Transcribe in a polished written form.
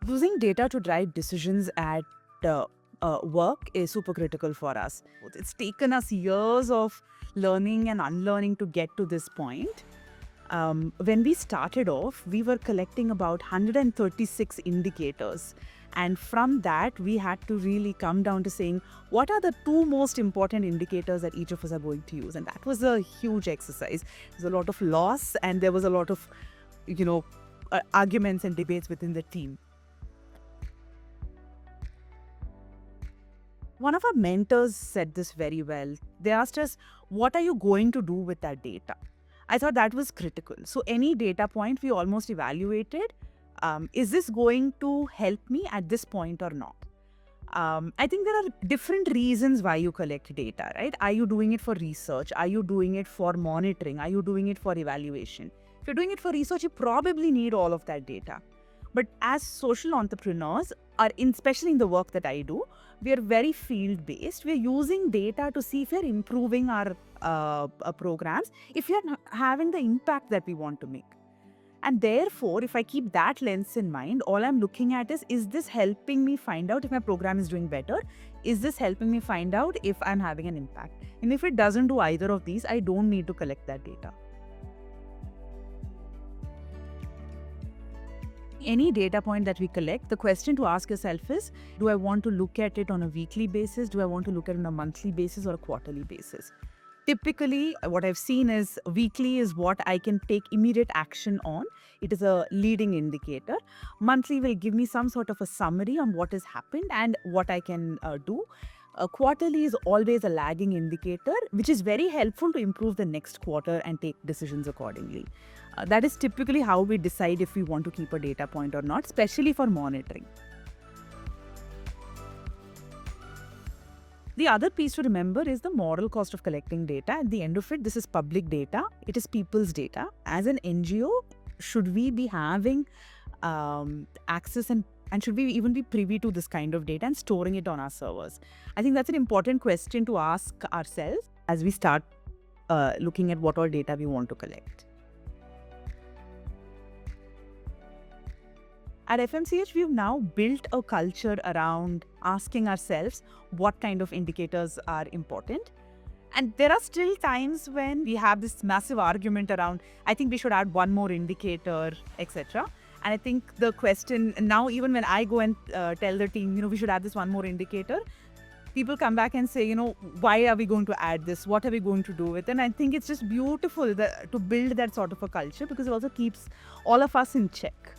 Using data to drive decisions at work is super critical for us. It's taken us years of learning and unlearning to get to this point. When we started off, we were collecting about 136 indicators. And from that, we had to really come down to saying, what are the two most important indicators that each of us are going to use? And that was a huge exercise. There was a lot of loss, and there was a lot of, arguments and debates within the team. One of our mentors said this very well. They asked us, what are you going to do with that data? I thought that was critical. So any data point we almost evaluated, is this going to help me at this point or not? I think there are different reasons why you collect data, right? Are you doing it for research? Are you doing it for monitoring? Are you doing it for evaluation? If you're doing it for research, you probably need all of that data. But as social entrepreneurs, especially in the work that I do, we are very field-based. We're using data to see if we're improving our programs, if we're having the impact that we want to make. And therefore, if I keep that lens in mind, all I'm looking at is this helping me find out if my program is doing better? Is this helping me find out if I'm having an impact? And if it doesn't do either of these, I don't need to collect that data. Any data point that we collect, the question to ask yourself is, do I want to look at it on a weekly basis? Do I want to look at it on a monthly basis or a quarterly basis? Typically, what I've seen is weekly is what I can take immediate action on. It is a leading indicator. Monthly will give me some sort of a summary on what has happened and what I can do. Quarterly is always a lagging indicator, which is very helpful to improve the next quarter and take decisions accordingly. That is typically how we decide if we want to keep a data point or not, especially for monitoring. The other piece to remember is the moral cost of collecting data. At the end of it, this is public data. It is people's data. As an NGO, should we be having access and should we even be privy to this kind of data and storing it on our servers? I think that's an important question to ask ourselves as we start looking at what all data we want to collect. At FMCH, we've now built a culture around asking ourselves what kind of indicators are important. And there are still times when we have this massive argument around, I think we should add one more indicator, etc. And I think the question now, even when I go and tell the team, we should add this one more indicator, people come back and say, why are we going to add this? What are we going to do with it? And I think it's just beautiful to build that sort of a culture because it also keeps all of us in check.